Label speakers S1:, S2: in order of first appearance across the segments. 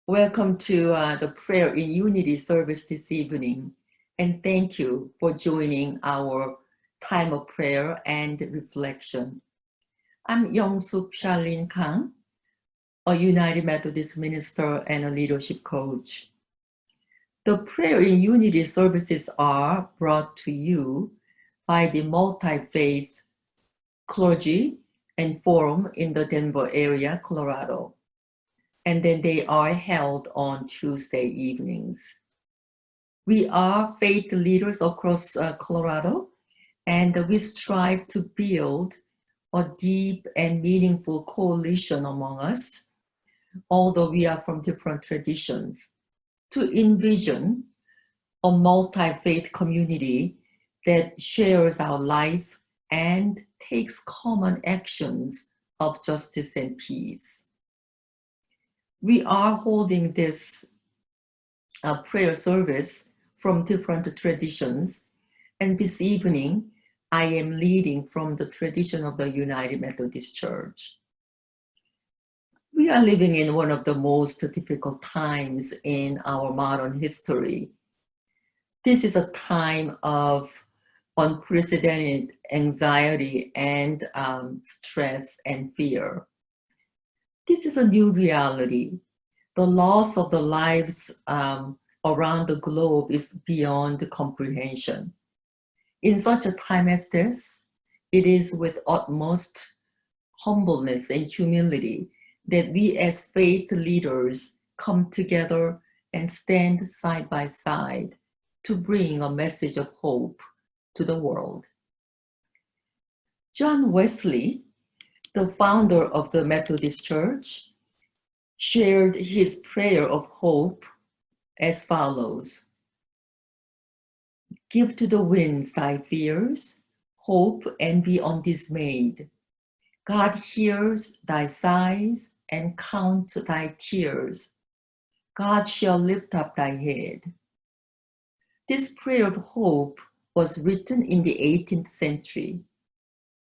S1: Welcome to the Prayer in Unity service this evening, and thank you for joining our time of prayer and reflection. I'm Youngsook Charlene Kang, a United Methodist minister and a leadership coach. The Prayer in Unity services are brought to you by the Multifaith clergy and forum in the Denver area, Colorado. And then they are held on Tuesday evenings. We are faith leaders across Colorado, and we strive to build a deep and meaningful coalition among us, although we are from different traditions, to envision a multi-faith community that shares our life and takes common actions of justice and peace. We are holding this prayer service from different traditions, and this evening I am leading from the tradition of the United Methodist Church. We are living in one of the most difficult times in our modern history. This is a time of unprecedented anxiety and stress and fear. This is a new reality. The loss of the lives around the globe is beyond comprehension. In such a time as this, it is with utmost humbleness and humility that we as faith leaders come together and stand side by side to bring a message of hope to the world. John Wesley, the founder of the Methodist Church, shared his prayer of hope as follows: "Give to the winds thy fears, hope and be undismayed. God hears thy sighs and counts thy tears. God shall lift up thy head." This prayer of hope was written in the 18th century.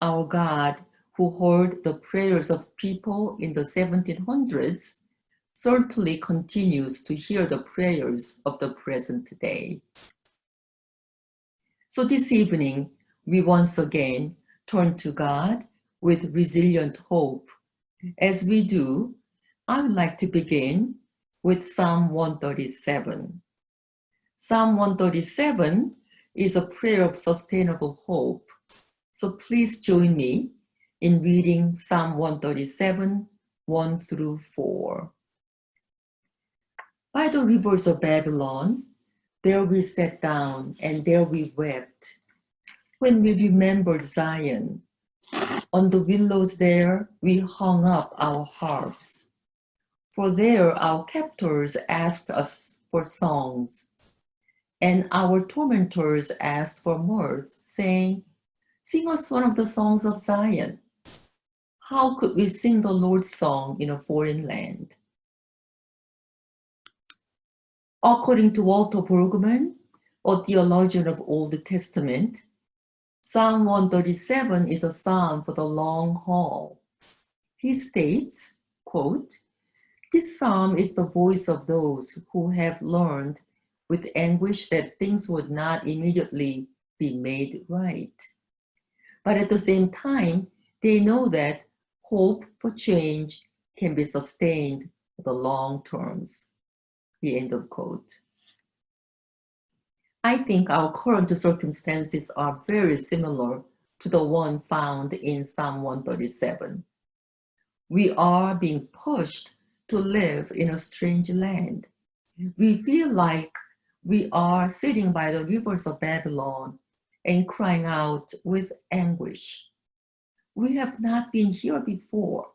S1: Our God, who heard the prayers of people in the 1700s, certainly continues to hear the prayers of the present day. So this evening, we once again turn to God with resilient hope. As we do, I would like to begin with Psalm 137. Psalm 137 is a prayer of sustainable hope. So please join me in reading Psalm 137, 1 through 4. By the rivers of Babylon, there we sat down and there we wept. When we remembered Zion, on the willows there we hung up our harps. For there our captors asked us for songs, and our tormentors asked for mirth, saying, "Sing us one of the songs of Zion." How could we sing the Lord's song in a foreign land? According to Walter Brueggemann, a theologian of Old Testament, Psalm 137 is a psalm for the long haul. He states, quote, "This psalm is the voice of those who have learned with anguish that things would not immediately be made right. But at the same time, they know that hope for change can be sustained for the long terms." The end of quote. I think our current circumstances are very similar to the one found in Psalm 137. We are being pushed to live in a strange land. We feel like we are sitting by the rivers of Babylon and crying out with anguish. We have not been here before.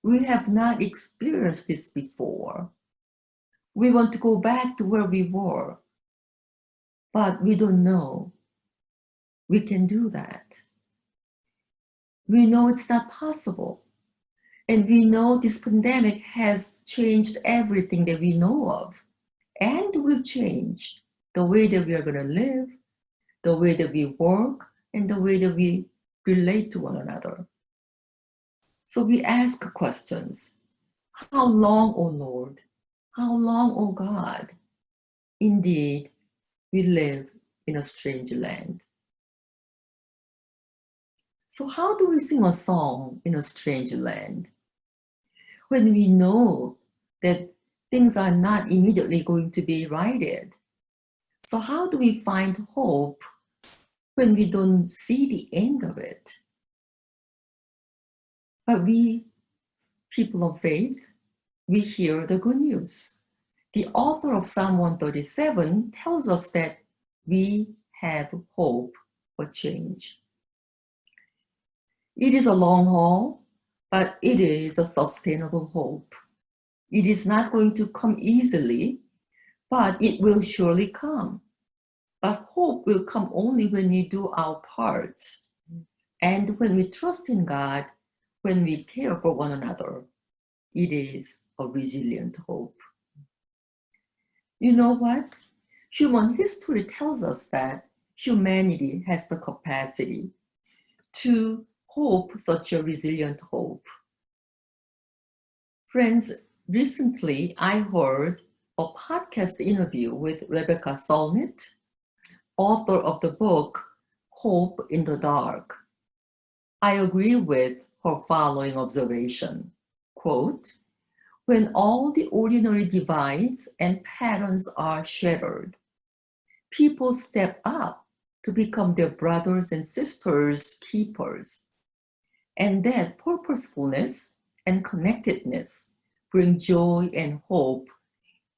S1: We have not experienced this before. We want to go back to where we were, but we don't know we can do that. We know it's not possible. And we know this pandemic has changed everything that we know of and will change the way that we are going to live, the way that we work, and the way that we relate to one another. So we ask questions. How long, O Lord? How long, O God? Indeed, we live in a strange land. So how do we sing a song in a strange land when we know that things are not immediately going to be righted? So how do we find hope when we don't see the end of it? But we, people of faith, we hear the good news. The author of Psalm 137 tells us that we have hope for change. It is a long haul, but it is a sustainable hope. It is not going to come easily, but it will surely come. But hope will come only when we do our parts and when we trust in God, when we care for one another. It is a resilient hope. You know what? Human history tells us that humanity has the capacity to hope such a resilient hope. Friends, recently I heard a podcast interview with Rebecca Solnit, author of the book Hope in the Dark. I agree with her following observation. Quote, when all the ordinary divides and patterns are shattered, people step up to become their brothers and sisters' keepers. And that purposefulness and connectedness bring joy and hope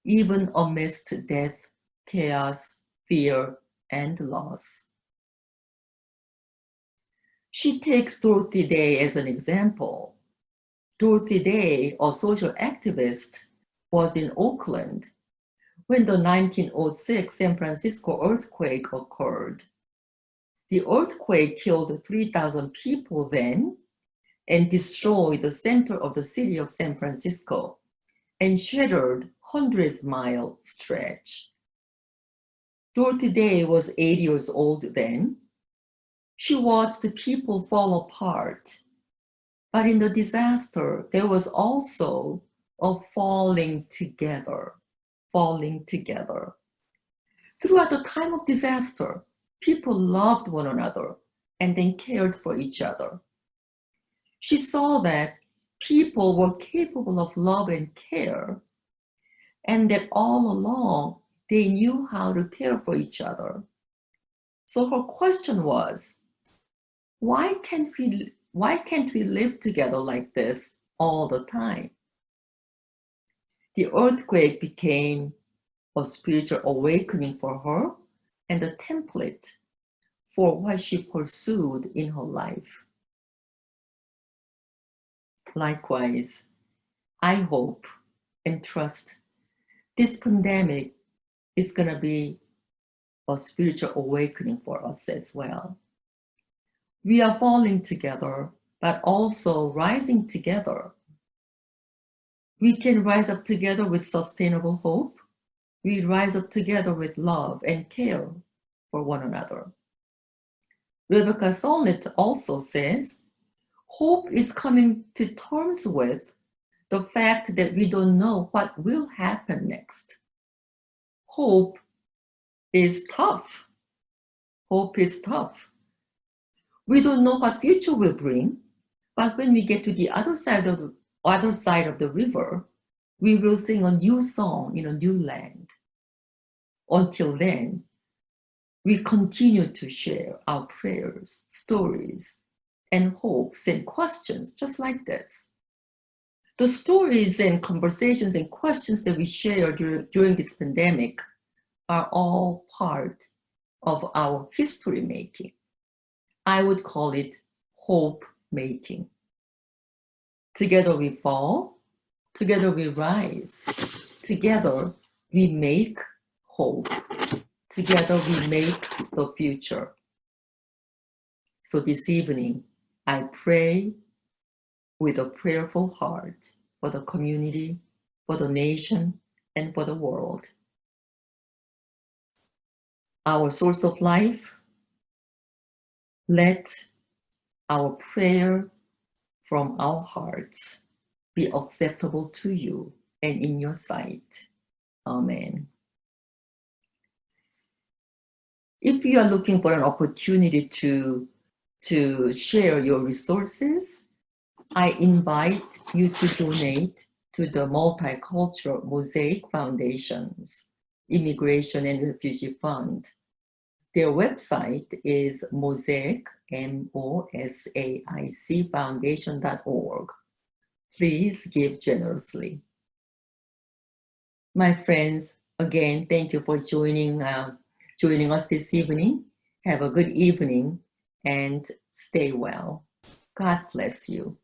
S1: even amidst death, chaos, fear, and loss. She takes Dorothy Day as an example. Dorothy Day, a social activist, was in Oakland when the 1906 San Francisco earthquake occurred. The earthquake killed 3,000 people then and destroyed the center of the city of San Francisco and shattered hundreds-mile stretch. Dorothy Day was 80 years old then. She watched the people fall apart. But in the disaster, there was also a falling together. Throughout the time of disaster, people loved one another and then cared for each other. She saw that people were capable of love and care, and that all along they knew how to care for each other. So her question was, why can't we live together like this all the time? The earthquake became a spiritual awakening for her and a template for what she pursued in her life. Likewise, I hope and trust this pandemic is going to be a spiritual awakening for us as well. We are falling together, but also rising together. We can rise up together with sustainable hope. We rise up together with love and care for one another. Rebecca Solnit also says, hope is coming to terms with the fact that we don't know what will happen next. Hope is tough. Hope is tough. We don't know what future will bring, but when we get to the other side of the river, we will sing a new song in a new land. Until then, we continue to share our prayers, stories, and hopes and questions just like this. The stories and conversations and questions that we share during this pandemic are all part of our history making. I would call it hope making. Together we fall, together we rise, together we make hope, together we make the future. So this evening, I pray with a prayerful heart for the community, for the nation, and for the world. Our source of life, let our prayer from our hearts be acceptable to you and in your sight. Amen. If you are looking for an opportunity to share your resources, I invite you to donate to the Multicultural Mosaic Foundation's Immigration and Refugee Fund. Their website is mosaic, MOSAIC foundation.org. Please give generously. My friends, again, thank you for joining us this evening. Have a good evening and stay well. God bless you.